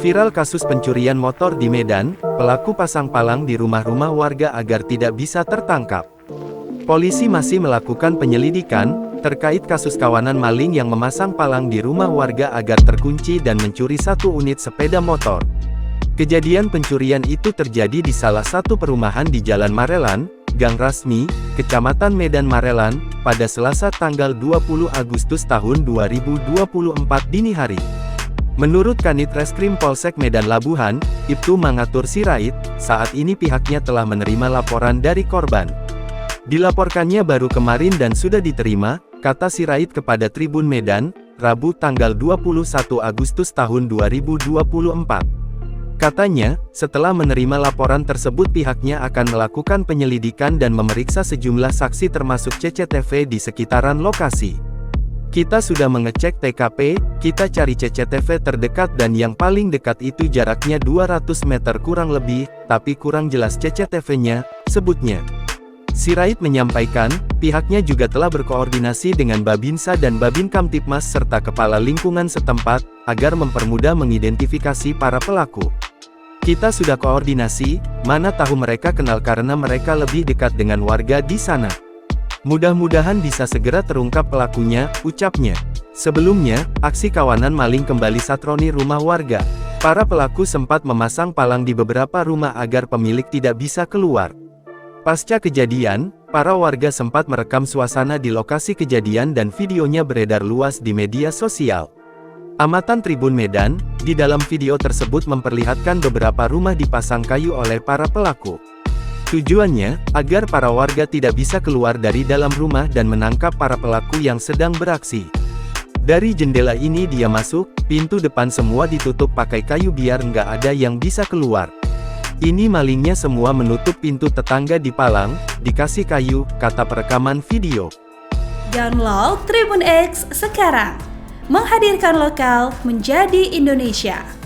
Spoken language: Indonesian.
Viral kasus pencurian motor di Medan, pelaku pasang palang di rumah-rumah warga agar tidak bisa tertangkap. Polisi masih melakukan penyelidikan terkait kasus kawanan maling yang memasang palang di rumah warga agar terkunci dan mencuri satu unit sepeda motor. Kejadian pencurian itu terjadi di salah satu perumahan di Jalan Marelan, Gang Rasmi, Kecamatan Medan Marelan, pada Selasa tanggal 20 Agustus tahun 2024 dini hari. Menurut Kanit Reskrim Polsek Medan Labuhan, Ibtu Mangatur Sirait, saat ini pihaknya telah menerima laporan dari korban. Dilaporkannya baru kemarin dan sudah diterima, kata Sirait kepada Tribun Medan, Rabu tanggal 21 Agustus tahun 2024. Katanya, setelah menerima laporan tersebut pihaknya akan melakukan penyelidikan dan memeriksa sejumlah saksi termasuk CCTV di sekitaran lokasi. Kita sudah mengecek TKP, kita cari CCTV terdekat dan yang paling dekat itu jaraknya 200 meter kurang lebih, tapi kurang jelas CCTV-nya, sebutnya. Sirait menyampaikan, pihaknya juga telah berkoordinasi dengan Babinsa dan Babin Kamtipmas serta kepala lingkungan setempat, agar mempermudah mengidentifikasi para pelaku. Kita sudah koordinasi, mana tahu mereka kenal karena mereka lebih dekat dengan warga di sana. Mudah-mudahan bisa segera terungkap pelakunya, ucapnya. Sebelumnya, aksi kawanan maling kembali satroni rumah warga. Para pelaku sempat memasang palang di beberapa rumah agar pemilik tidak bisa keluar. Pasca kejadian, para warga sempat merekam suasana di lokasi kejadian dan videonya beredar luas di media sosial. Amatan Tribun Medan, di dalam video tersebut memperlihatkan beberapa rumah dipasang kayu oleh para pelaku. Tujuannya, agar para warga tidak bisa keluar dari dalam rumah dan menangkap para pelaku yang sedang beraksi. Dari jendela ini dia masuk, pintu depan semua ditutup pakai kayu biar nggak ada yang bisa keluar. Ini malingnya semua menutup pintu tetangga di palang, dikasih kayu, kata perekaman video. Download Tribun X sekarang, menghadirkan lokal menjadi Indonesia.